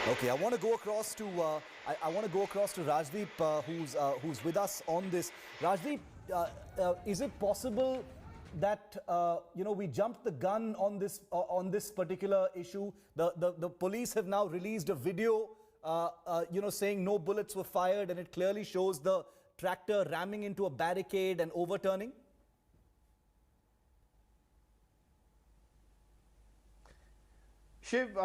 Okay, I want to go across to Rajdeep, who's with us on this. Rajdeep, is it possible that we jumped the gun on this particular issue? The police have now released a video, saying no bullets were fired, and it clearly shows the tractor ramming into a barricade and overturning. Shiv,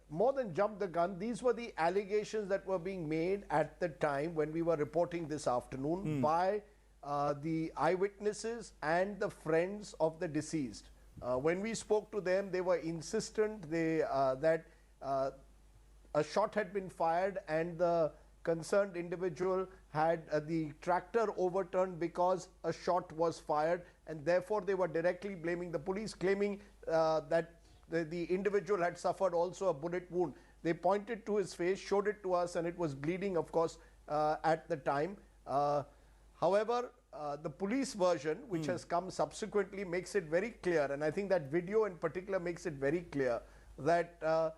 more than jump the gun, these were the allegations that were being made at the time when we were reporting this afternoon by the eyewitnesses and the friends of the deceased. When we spoke to them, they were insistent that a shot had been fired and the concerned individual had the tractor overturned because a shot was fired, and therefore they were directly blaming the police, claiming that the individual had suffered also a bullet wound. They pointed to his face, showed it to us, and it was bleeding, of course, at the time. However, the police version, which has come subsequently, makes it very clear, and I think that video in particular makes it very clear that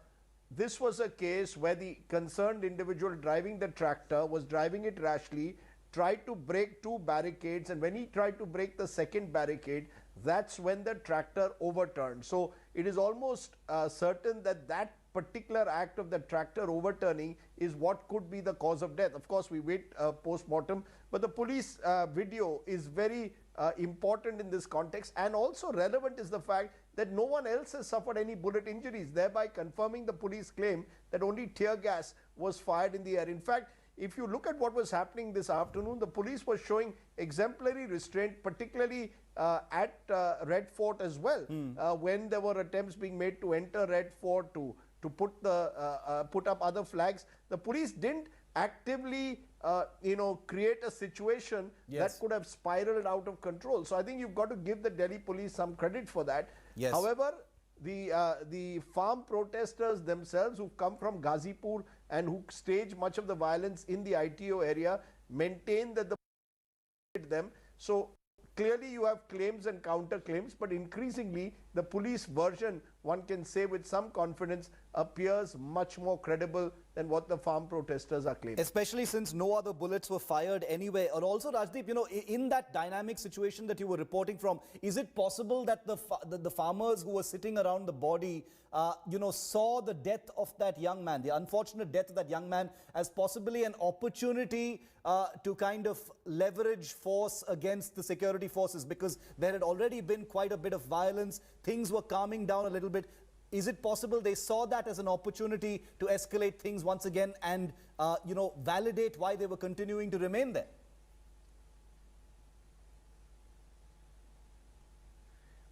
this was a case where the concerned individual driving the tractor was driving it rashly, tried to break two barricades, and when he tried to break the second barricade, that's when the tractor overturned. So it is almost certain that that particular act of the tractor overturning is what could be the cause of death. Of course, we wait post-mortem, but the police video is very important in this context, and also relevant is the fact that no one else has suffered any bullet injuries, thereby confirming the police claim that only tear gas was fired in the air. In fact, if you look at what was happening this afternoon, the police were showing exemplary restraint, particularly at Red Fort as well, when there were attempts being made to enter Red Fort to put up other flags. The police didn't actively create a situation that could have spiraled out of control. So I think you've got to give the Delhi police some credit for that. Yes. However, the farm protesters themselves, who've come from Ghazipur and who stage much of the violence in the ITO area, maintain that them. So clearly you have claims and counterclaims, but increasingly the police version, one can say with some confidence, appears much more credible than what the farm protesters are claiming. Especially since no other bullets were fired anyway. And also, Rajdeep, in that dynamic situation that you were reporting from, is it possible that the farmers who were sitting around the body, saw the death of that young man, the unfortunate death of that young man, as possibly an opportunity to kind of leverage force against the security forces, because there had already been quite a bit of violence, things were calming down a little bit. Is it possible they saw that as an opportunity to escalate things once again and, validate why they were continuing to remain there?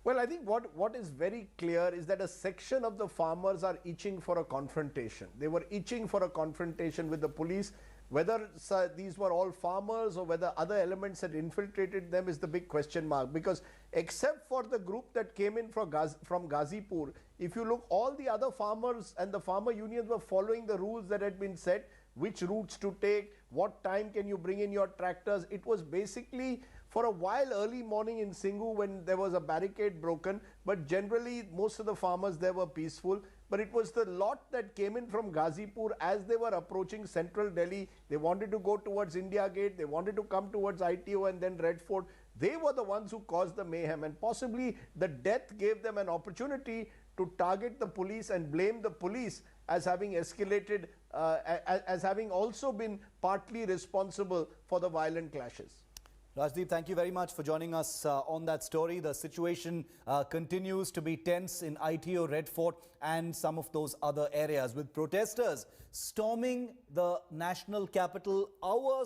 Well, I think what is very clear is that a section of the farmers are itching for a confrontation. They were itching for a confrontation with the police. Whether these were all farmers or whether other elements had infiltrated them is the big question mark, because except for the group that came in from Ghazipur, if you look, all the other farmers and the farmer unions were following the rules that had been set, which routes to take, what time can you bring in your tractors. It was basically for a while early morning in Singhu when there was a barricade broken, but generally most of the farmers there were peaceful. But it was the lot that came in from Ghazipur as they were approaching central Delhi. They wanted to go towards India Gate, they wanted to come towards ITO and then Red Fort. They were the ones who caused the mayhem, and possibly the death gave them an opportunity to target the police and blame the police as having escalated, as having also been partly responsible for the violent clashes. Rajdeep, thank you very much for joining us on that story. The situation continues to be tense in ITO, Red Fort and some of those other areas, with protesters storming the national capital hours